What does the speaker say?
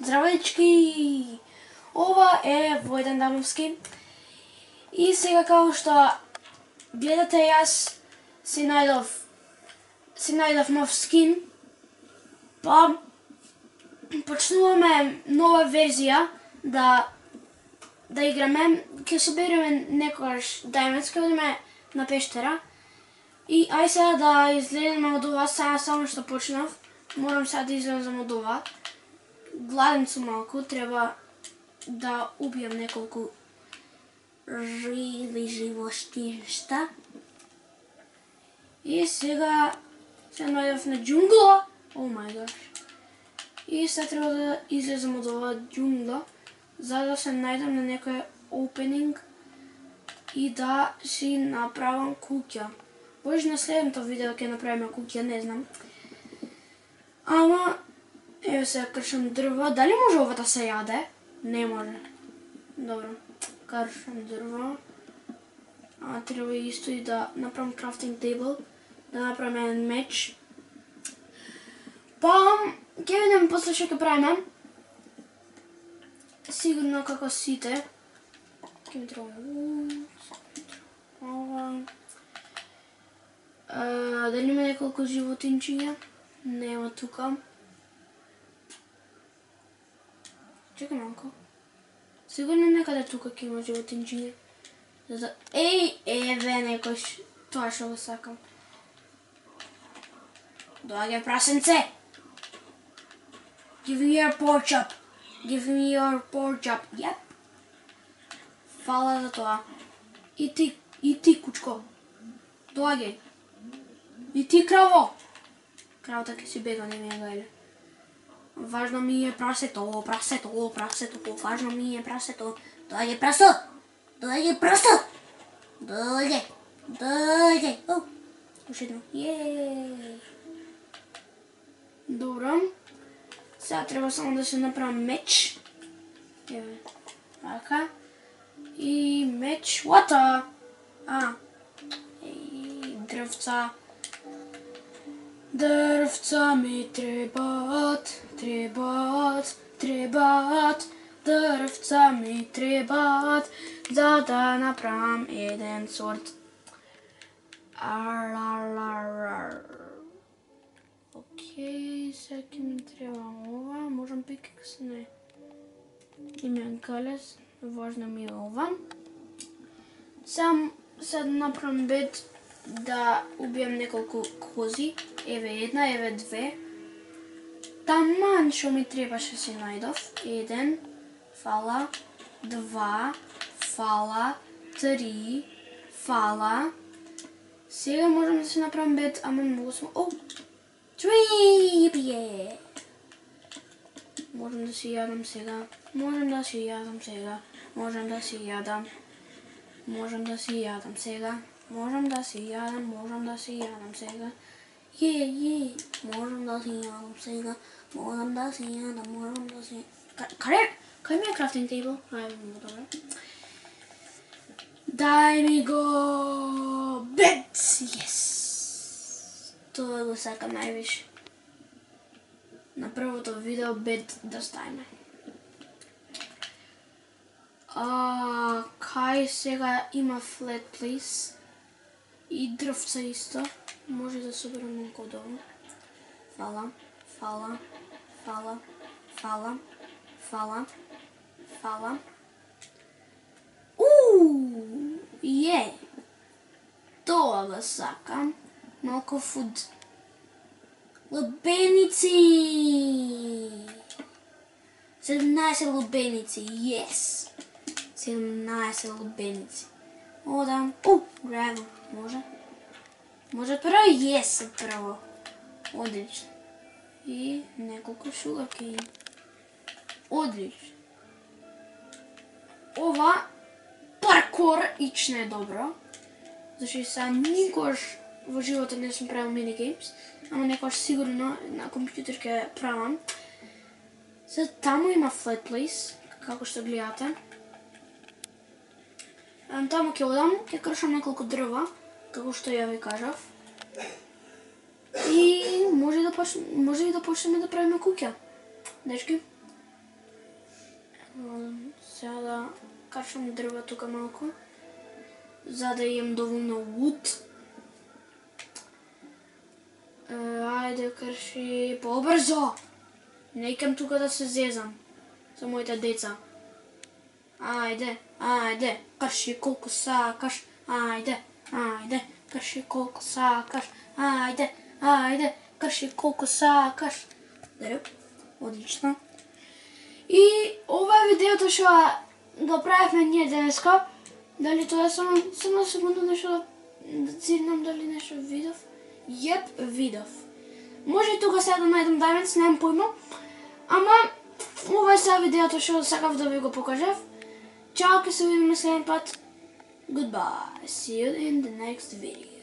Здравейчки! Ова е Војден Дамовски. И сега као што гледате, јас си најдов нов скин. Па почнуваме нова верзија да играме. Ќе собереме некогаш даймондс, ќе одиме на пештера. И ај сега да излеземе од ова, сега само што почнав. Морам сега да излезам од ова. Гладен сум малку, треба да убијам неколку живи живоштиншта. И сега се најдов на џунгла. О мај гаш. И сега треба да излезам од ова џунгла, за да се најдам на некој опенинг и да си направам куќа. Може на следното видео ќе направиме куќа, не знам. Ама еве сега кршам дрва. Дали може ова да се јаде? Не може. Добро. Кршам дрва. Треба исто и да направам крафтинг тейбл. Да направим еден меч. Па, ќе видиме после што ќе правиме. Сигурно како сите. Ќе ми треба ова. Дали има неколку животинчиња? Нема тука. Чекај малку. Сигурно некаде тука ќе има животинчиња. Еве некој, тоа што го сакам. Доаѓај прасенце! Give me your pork chop. Give me your pork chop. Yep. Фала за тоа. И ти кучко. Доаѓај. И ти краво. Кравата ќе си бега, не ми е гајле. Важно ми е прасето, важно ми е прасето. Доаѓај прасо! Доаѓај прасо! Доаѓај! О, уште едно. Јеј! Добро. Сега треба само да се направам меч. Еве, така. И меч, вата! Дрвца. Дрвца ми требат, дрвца ми требат, за да направам еден сорт. Океј, сега ќе ми треба ова, можам пикекс, не. Имам калес, важно ми е ова. Сега направам бед да убијам неколку кози. Еве една, еве две. Таман што ми требаше си најдов. Еден, фала, два, фала, три, фала. Сега можам да си направам бед, ама многу сум... О! Три, бие! Можам да си јадам сега. Можам да си јадам сега. Можам да си јадам сега. Можам да си јадам сега. Можам да си јадам сега. Можам да си јадам сега. Можам да си јадам. Кај ми е крафтинг тейбл? Ајде, много добро. Дај ми го бед! Јес! Тоа го сакам највише. На првото видео бед да ставиме. Кај сега има flat place. И дрвца исто. Може да соберам малку од ова. Фала. Е! Тоа го сакам. Малку фуд. Лубеници! 17 лубеници, јес! 17 лубеници. Одам. Граво, може? Може прво? Јес, прво. Одлично. И неколку шугаркейн. Одлично. Ова паркор ичне е добро. Зашто сега никош во живота не сум правил минигеймс, ама некош сигурно на компјутер ќе правам. Сега таму има flat place, како што гледате. Таму ќе одам, ќе кршам неколку дрва, како што ја ви кажав. И може и да почнеме да правиме куќа. Дечки, Сега да качвам дрва тука малко, за да имам доволно wood. Ајде, крши, побрзо! Не икам тука да се зезам за моите деца. Ајде, крши колку сакаш. Ајде, крши колку сакаш. Ајде, крши колку сакаш. Одлично. И ова е видеото што го правевме ние денеска. Дали тоа е само секунду нешто да цирнам, дали нешто видов? Јеп, видов. Може и тука сега да најдам Diamonds, немам појма. Ама, ова е сега видеото што сакав да ви го покажав. Чао, ке се видиме следен пат. Goodbye. See you in the next video.